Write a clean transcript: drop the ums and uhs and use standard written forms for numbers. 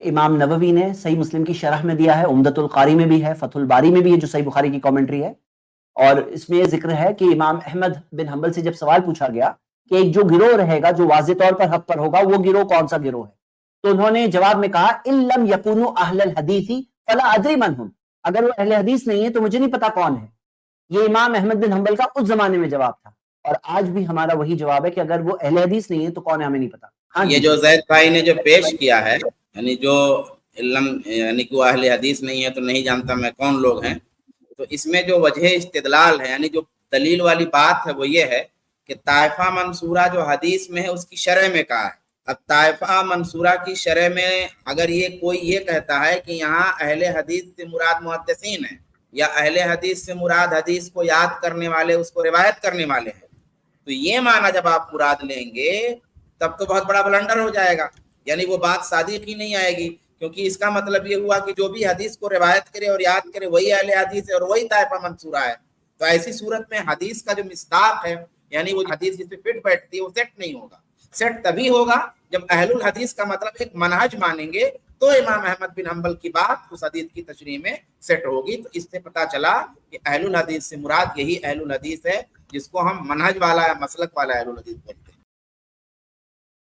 امام نووی نے صحیح مسلم کی شرح میں دیا ہے، عمدۃ القاری میں بھی ہے، فتح الباری میں بھی ہے جو صحیح بخاری کی کامنٹری ہے، اور اس میں یہ ذکر ہے کہ امام احمد بن حنبل سے جب سوال پوچھا گیا کہ ایک جو گروہ رہے گا جو واضح طور پر حق پر ہوگا وہ گروہ کون سا گروہ ہے، تو انہوں نے جواب میں کہا ان لم یکونوا اہل الحدیث فلا ادری من ہم، اگر وہ اہل حدیث نہیں ہے تو مجھے نہیں پتا کون ہے۔ یہ امام احمد بن حنبل کا اس زمانے میں جواب تھا، اور آج بھی ہمارا وہی جواب ہے کہ اگر وہ اہل حدیث نہیں ہے تو کون ہے ہمیں نہیں پتا۔ ہاں یہ جو زید بھائی نے جو پیش کیا ہے، یعنی جو علم یعنی کہ وہ اہل حدیث نہیں ہے تو نہیں جانتا میں کون لوگ ہیں، تو اس میں جو وجہ استدلال ہے یعنی جو دلیل والی بات ہے وہ یہ ہے کہ طائفہ منصورہ جو حدیث میں ہے اس کی شرح میں کہا ہے۔ اب طائفہ منصورہ کی شرح میں اگر یہ کوئی یہ کہتا ہے کہ یہاں اہل حدیث سے مراد محدثین ہیں یا اہل حدیث سے مراد حدیث کو یاد کرنے والے، اس کو روایت کرنے والے ہیں، تو یہ معنی جب آپ مراد لیں گے تب تو بہت بڑا بلنڈر ہو جائے گا، یعنی وہ بات صادق ہی نہیں آئے گی، کیونکہ اس کا مطلب یہ ہوا کہ جو بھی حدیث کو روایت کرے اور یاد کرے وہی اہل حدیث ہے اور وہی طائفہ منصورہ ہے۔ تو ایسی صورت میں حدیث کا جو مصداق ہے یعنی وہ حدیث جس پہ فٹ بیٹھتی ہے وہ سیٹ نہیں ہوگا۔ سیٹ تبھی ہوگا جب اہل الحدیث کا مطلب ایک منہج مانیں گے تو امام احمد بن حنبل کی بات اس حدیث کی تشریح میں سیٹ ہوگی۔ تو اس سے پتہ چلا کہ اہل الحدیث سے مراد یہی اہل الحدیث ہے جس کو ہم منہج والا مسلک والا اہل الحدیث بولتے ہیں۔